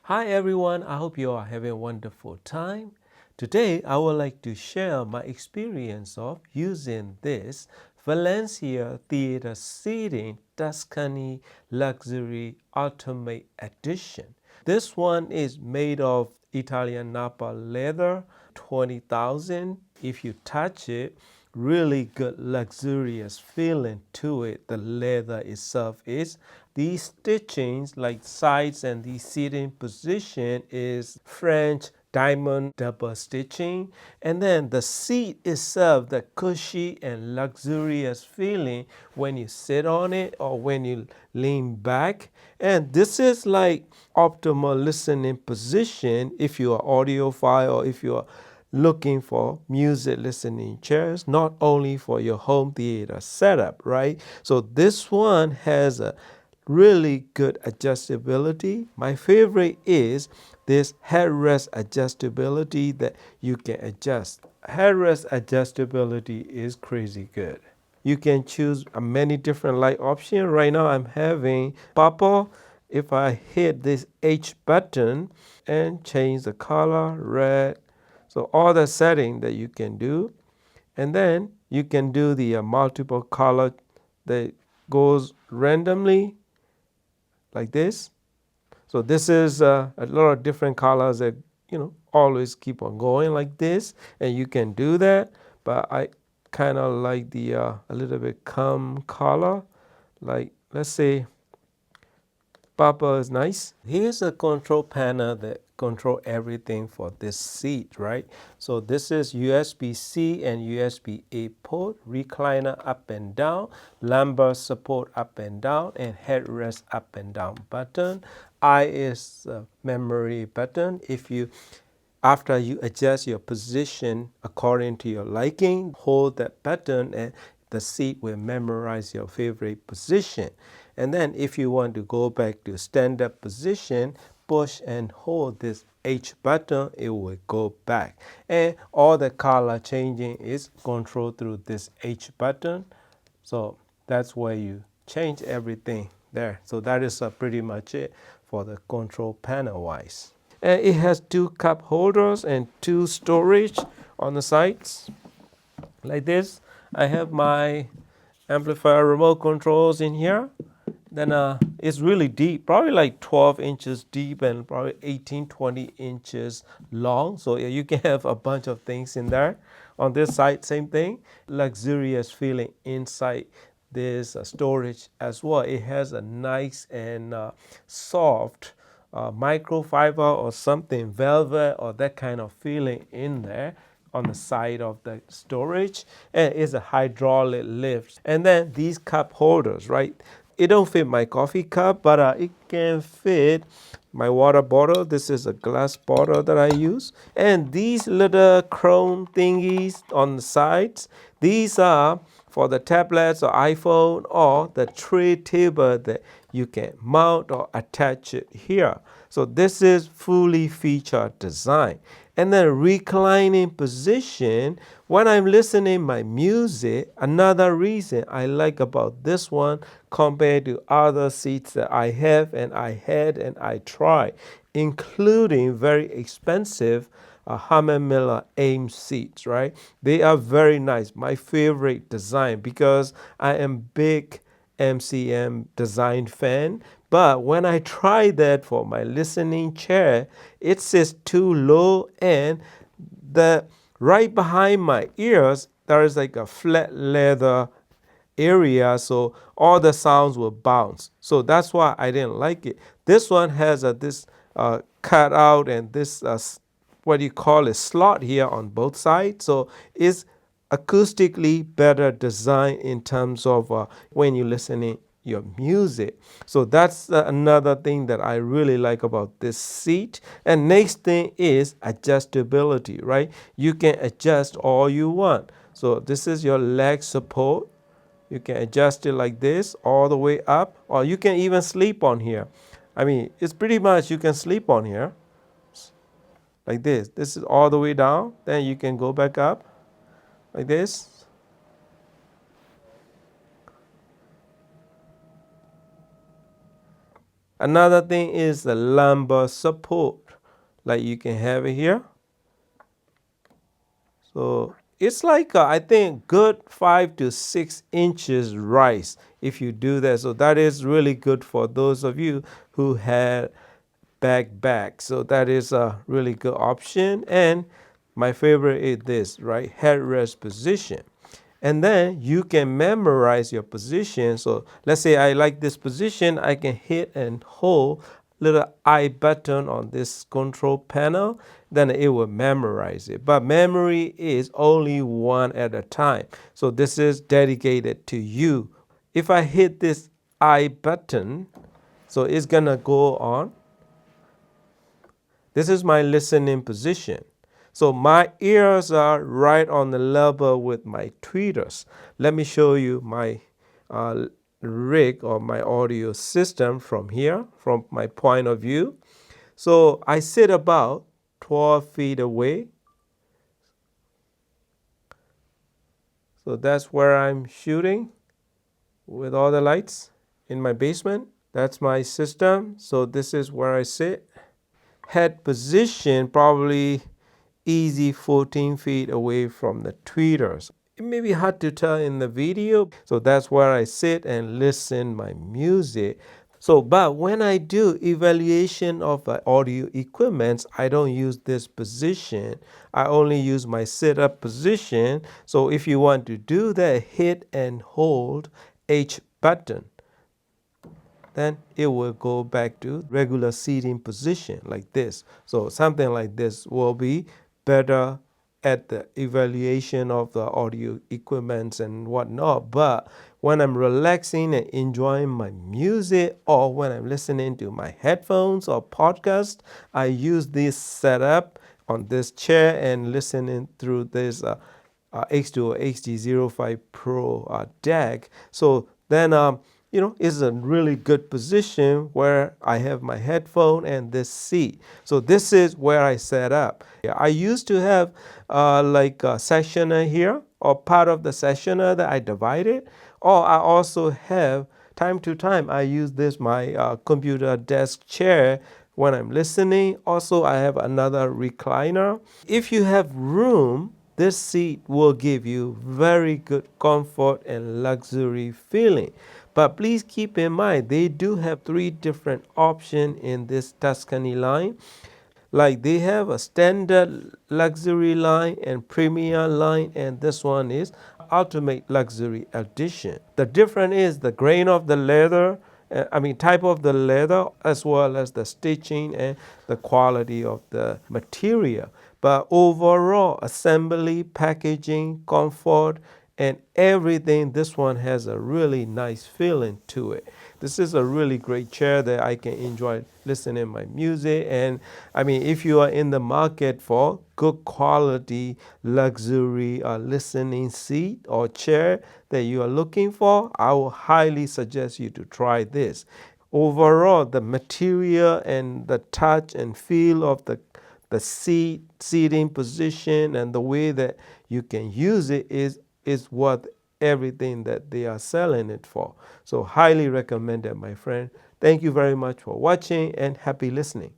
Hi everyone, I hope you are having a wonderful time. Today I would like to share my experience of using this Valencia Theatre Seating Tuscany Luxury Ultimate Edition. This one is made of Italian Napa leather, 20,000. If you touch it, really good luxurious feeling to it. The leather itself is. These stitchings like sides and the seating position is French diamond double stitching, and then the seat itself, the cushy and luxurious feeling when you sit on it or when you lean back. And this is like optimal listening position if you are audiophile or if you are looking for music listening chairs, not only for your home theater setup, right? So this one has a really good adjustability. My favorite is this headrest adjustability that you can adjust. Headrest adjustability is crazy good. You can choose many different light options. Right now I'm having purple. If I hit this H button and change the color, red, so all the setting that you can do, and then you can do the multiple color that goes randomly like this. So this is a lot of different colors that always keep on going like this, and you can do that. But I kind of like the a little bit calm color, like let's say purple is nice. Here's a control panel that control everything for this seat, right? So this is USB-C and USB-A port, recliner up and down, lumbar support up and down, and headrest up and down button. I is a memory button. If you after you adjust your position according to your liking, hold that button and the seat will memorize your favorite position. And then if you want to go back to stand-up position, push and hold this H button, it will go back. And all the color changing is controlled through this H button. So that's where you change everything there. So that is pretty much it for the control panel wise. And it has two cup holders and two storage on the sides like this. I have my amplifier remote controls in here. Then it's really deep, probably like 12 inches deep and probably 18, 20 inches long. So you can have a bunch of things in there. On this side, same thing. Luxurious feeling inside this storage as well. It has a nice and soft microfiber or something, velvet or that kind of feeling in there on the side of the storage, and it's a hydraulic lift. And then these cup holders, right? It don't fit my coffee cup, but it can fit my water bottle. This is a glass bottle that I use. And these little chrome thingies on the sides, these are for the tablets or iPhone or the tray table that you can mount or attach it here. So this is fully featured design. And then reclining position, when I'm listening my music, another reason I like about this one compared to other seats that I have and I had and I tried, including very expensive Herman Miller AIM seats, right? They are very nice. My favorite design because I am big MCM design fan. But when I tried that for my listening chair, it sits too low and the right behind my ears there is like a flat leather area, so all the sounds will bounce. So that's why I didn't like it. This one has this cut out and this what do you call it, slot here on both sides. So it's acoustically better design in terms of when you're listening your music. So that's another thing that I really like about this seat. And next thing is adjustability, right? You can adjust all you want. So this is your leg support. You can adjust it like this all the way up, or you can even sleep on here. I mean, it's pretty much you can sleep on here like this. This is all the way down. Then you can go back up like this. Another thing is the lumbar support, like you can have it here. So it's like I think good 5 to 6 inches rise if you do that. So that is really good for those of you who had back. So that is a really good option. And my favorite is this, right? Headrest position. And then you can memorize your position. So let's say I like this position, I can hit and hold little I button on this control panel, then it will memorize it. But memory is only one at a time. So this is dedicated to you. If I hit this I button, so it's gonna go on. This is my listening position. So my ears are right on the level with my tweeters. Let me show you my rig or my audio system from here, from my point of view. So I sit about 12 feet away. So that's where I'm shooting with all the lights in my basement. That's my system. So this is where I sit. Head position probably easy 14 feet away from the tweeters. It may be hard to tell in the video. So that's where I sit and listen my music. So, but when I do evaluation of the audio equipments, I don't use this position. I only use my sit-up position. So if you want to do that, hit and hold H button. Then it will go back to regular seating position like this. So something like this will be better at the evaluation of the audio equipments and whatnot. But when I'm relaxing and enjoying my music, or when I'm listening to my headphones or podcast, I use this setup on this chair and listening through this H2O HD05 Pro deck. So then it's a really good position where I have my headphone and this seat. So this is where I set up. I used to have like a sessioner here, or part of the sessioner that I divided. Or I also have, time to time, I use this, my computer desk chair when I'm listening. Also, I have another recliner. If you have room, this seat will give you very good comfort and luxury feeling. But please keep in mind, they do have 3 different options in this Tuscany line. Like they have a standard luxury line and premium line, and this one is ultimate luxury edition. The difference is the grain of the leather, type of the leather, as well as the stitching and the quality of the material. But overall, assembly, packaging, comfort, and everything, this one has a really nice feeling to it. This is a really great chair that I can enjoy listening my music. And if you are in the market for good quality luxury listening seat or chair that you are looking for, I will highly suggest you to try this. Overall, the material and the touch and feel of the seating position and the way that you can use it is worth everything that they are selling it for. So highly recommended, my friend. Thank you very much for watching and happy listening.